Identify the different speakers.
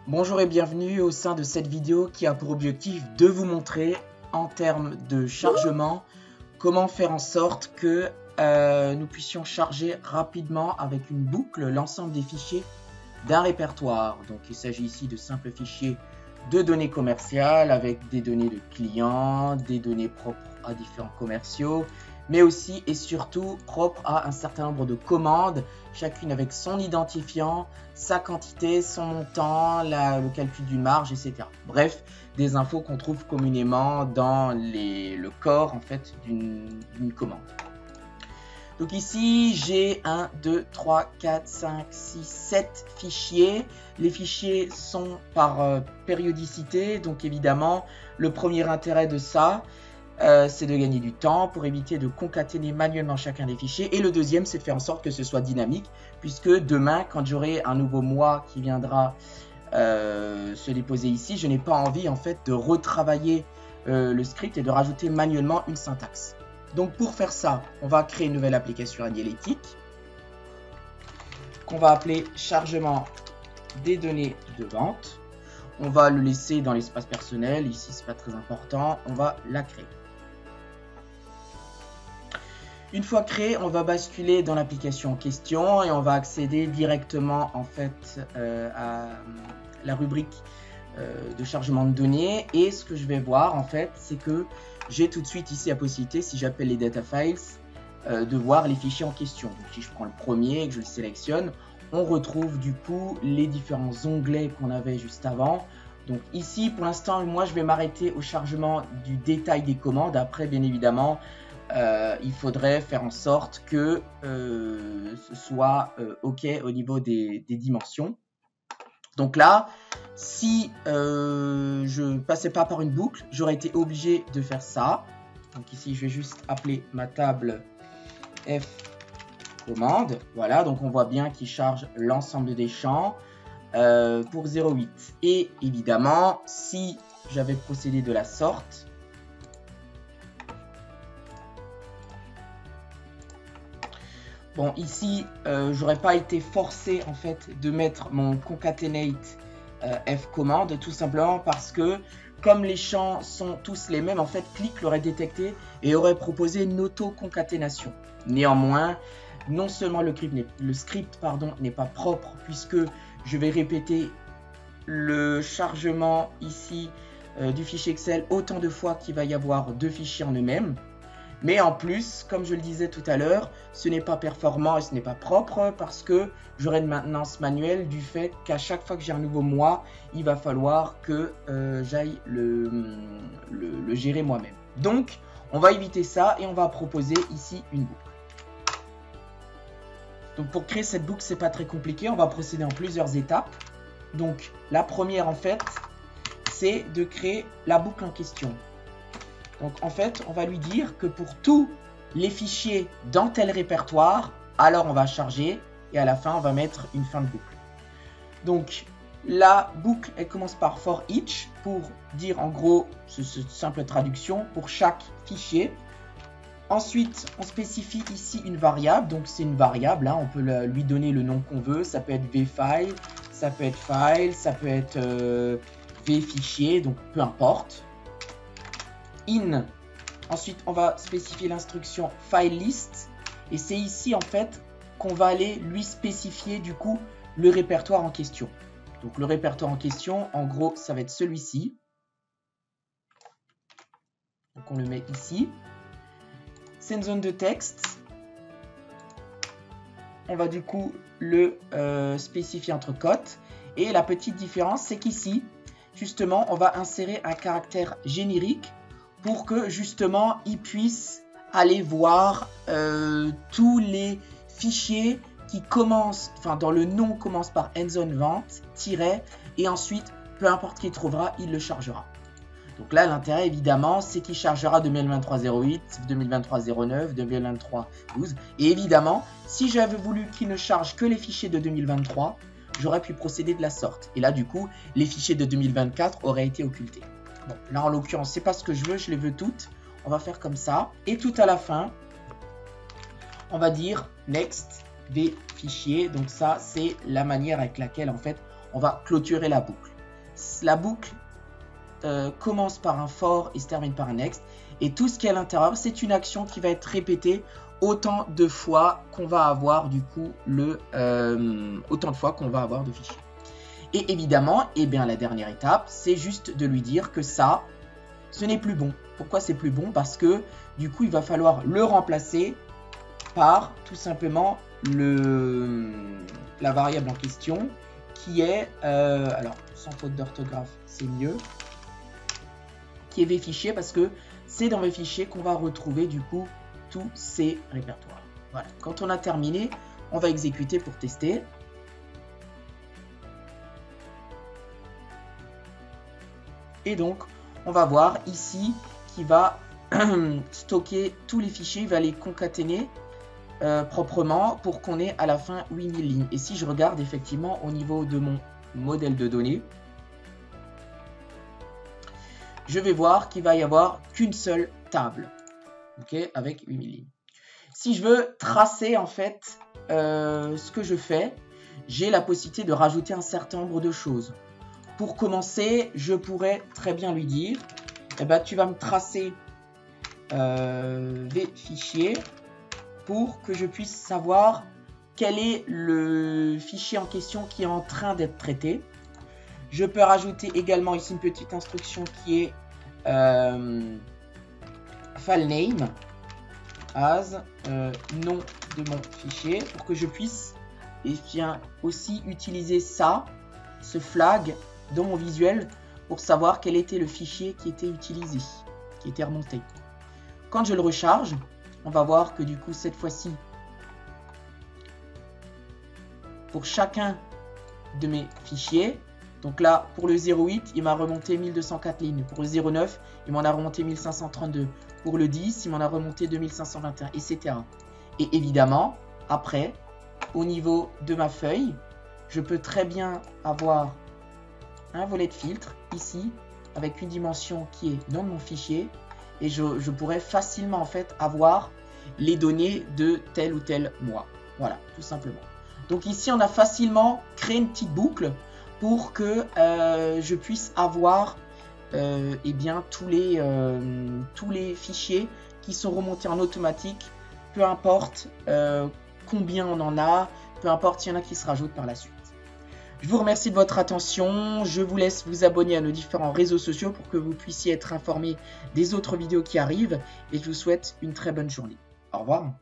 Speaker 1: Bonjour et bienvenue au sein de cette vidéo qui a pour objectif de vous montrer en termes de chargement comment faire en sorte que nous puissions charger rapidement avec une boucle l'ensemble des fichiers d'un répertoire. Donc il s'agit ici de simples fichiers de données commerciales avec des données de clients, des données propres à différents commerciaux, mais aussi et surtout propres à un certain nombre de commandes, chacune avec son identifiant, sa quantité, son montant, le calcul d'une marge, etc. Bref, des infos qu'on trouve communément dans le corps en fait d'une commande. Donc ici, j'ai 1, 2, 3, 4, 5, 6, 7 fichiers. Les fichiers sont par périodicité. Donc évidemment, le premier intérêt de ça, c'est de gagner du temps pour éviter de concaténer manuellement chacun des fichiers. Et le deuxième, c'est de faire en sorte que ce soit dynamique, puisque demain, quand j'aurai un nouveau mois qui viendra se déposer ici, je n'ai pas envie en fait de retravailler le script et de rajouter manuellement une syntaxe. Donc pour faire ça, on va créer une nouvelle application analytique qu'on va appeler chargement des données de vente. On va le laisser dans l'espace personnel, ici c'est pas très important, on va la créer. Une fois créée, on va basculer dans l'application en question et on va accéder directement en fait à la rubrique de chargement de données. Et ce que je vais voir en fait, c'est que j'ai tout de suite ici la possibilité, si j'appelle les data files, de voir les fichiers en question. Donc si je prends le premier et que je le sélectionne, on retrouve du coup les différents onglets qu'on avait juste avant. Donc ici pour l'instant, moi je vais m'arrêter au chargement du détail des commandes. Après bien évidemment, il faudrait faire en sorte que ce soit OK au niveau des dimensions. Donc là, si je ne passais pas par une boucle, j'aurais été obligé de faire ça. Donc ici, je vais juste appeler ma table F commande. Voilà, donc on voit bien qu'il charge l'ensemble des champs pour 0,8. Et évidemment, si j'avais procédé de la sorte, bon, ici, j'aurais pas été forcé en fait de mettre mon concatenate F commande, tout simplement parce que comme les champs sont tous les mêmes, en fait, Click l'aurait détecté et aurait proposé une auto-concaténation. Néanmoins, non seulement le script n'est pas propre puisque je vais répéter le chargement ici du fichier Excel autant de fois qu'il va y avoir deux fichiers en eux-mêmes. Mais en plus, comme je le disais tout à l'heure, ce n'est pas performant et ce n'est pas propre parce que j'aurai une maintenance manuelle du fait qu'à chaque fois que j'ai un nouveau mois, il va falloir que j'aille le gérer moi-même. Donc, on va éviter ça et on va proposer ici une boucle. Donc, pour créer cette boucle, c'est pas très compliqué. On va procéder en plusieurs étapes. Donc, la première, en fait, c'est de créer la boucle en question. Donc en fait, on va lui dire que pour tous les fichiers dans tel répertoire, alors on va charger et à la fin, on va mettre une fin de boucle. Donc la boucle, elle commence par for each pour dire en gros, c'est une simple traduction pour chaque fichier. Ensuite, on spécifie ici une variable. Donc c'est une variable, hein, on peut lui donner le nom qu'on veut. Ça peut être vfile, ça peut être file, ça peut être vfichier, donc peu importe. In. Ensuite, on va spécifier l'instruction file list et c'est ici en fait qu'on va aller lui spécifier du coup le répertoire en question. Donc le répertoire en question, en gros, ça va être celui-ci. Donc on le met ici. C'est une zone de texte. On va du coup le spécifier entre cotes et la petite différence, c'est qu'ici, justement, on va insérer un caractère générique pour que justement il puisse aller voir tous les fichiers qui commencent, enfin dans le nom commence par endzone vente, tiret, et ensuite peu importe qui il trouvera, il le chargera. Donc là l'intérêt évidemment c'est qu'il chargera 2023-08, 2023-09, 2023-12, et évidemment si j'avais voulu qu'il ne charge que les fichiers de 2023, j'aurais pu procéder de la sorte, et là du coup les fichiers de 2024 auraient été occultés. Bon, là en l'occurrence, c'est pas ce que je veux, je les veux toutes. On va faire comme ça. Et tout à la fin, on va dire next des fichiers. Donc ça, c'est la manière avec laquelle en fait on va clôturer la boucle. la boucle commence par un for et se termine par un next. Et tout ce qui est à l'intérieur, c'est une action qui va être répétée autant de fois qu'on va avoir du coup autant de fois qu'on va avoir de fichiers. Et évidemment, eh bien, la dernière étape, c'est juste de lui dire que ça, ce n'est plus bon. Pourquoi c'est plus bon? Parce que du coup, il va falloir le remplacer par tout simplement la variable en question qui est, alors sans faute d'orthographe, c'est mieux, qui est vfichier parce que c'est dans vfichier qu'on va retrouver du coup tous ces répertoires. Voilà. Quand on a terminé, on va exécuter pour tester. Et donc, on va voir ici qu'il va stocker tous les fichiers, il va les concaténer proprement pour qu'on ait à la fin 8000 lignes. Et si je regarde effectivement au niveau de mon modèle de données, je vais voir qu'il va y avoir qu'une seule table, okay, avec 8000 lignes. Si je veux tracer en fait ce que je fais, j'ai la possibilité de rajouter un certain nombre de choses. Pour commencer, je pourrais très bien lui dire, eh ben, tu vas me tracer des fichiers pour que je puisse savoir quel est le fichier en question qui est en train d'être traité. Je peux rajouter également ici une petite instruction qui est filename as nom de mon fichier pour que je puisse aussi utiliser ce flag dans mon visuel pour savoir quel était le fichier qui était utilisé, qui était remonté. Quand je le recharge, on va voir que du coup cette fois-ci, pour chacun de mes fichiers, donc là pour le 08 il m'a remonté 1204 lignes, pour le 09 il m'en a remonté 1532, pour le 10 il m'en a remonté 2521, etc. Et évidemment après au niveau de ma feuille, je peux très bien avoir un volet de filtre ici avec une dimension qui est nom de mon fichier et je pourrais facilement en fait avoir les données de tel ou tel mois. Voilà, tout simplement. Donc ici on a facilement créé une petite boucle pour que je puisse avoir eh bien, tous les fichiers qui sont remontés en automatique, peu importe combien on en a, peu importe s'il y en a qui se rajoutent par la suite. Je vous remercie de votre attention, je vous laisse vous abonner à nos différents réseaux sociaux pour que vous puissiez être informé des autres vidéos qui arrivent et je vous souhaite une très bonne journée. Au revoir.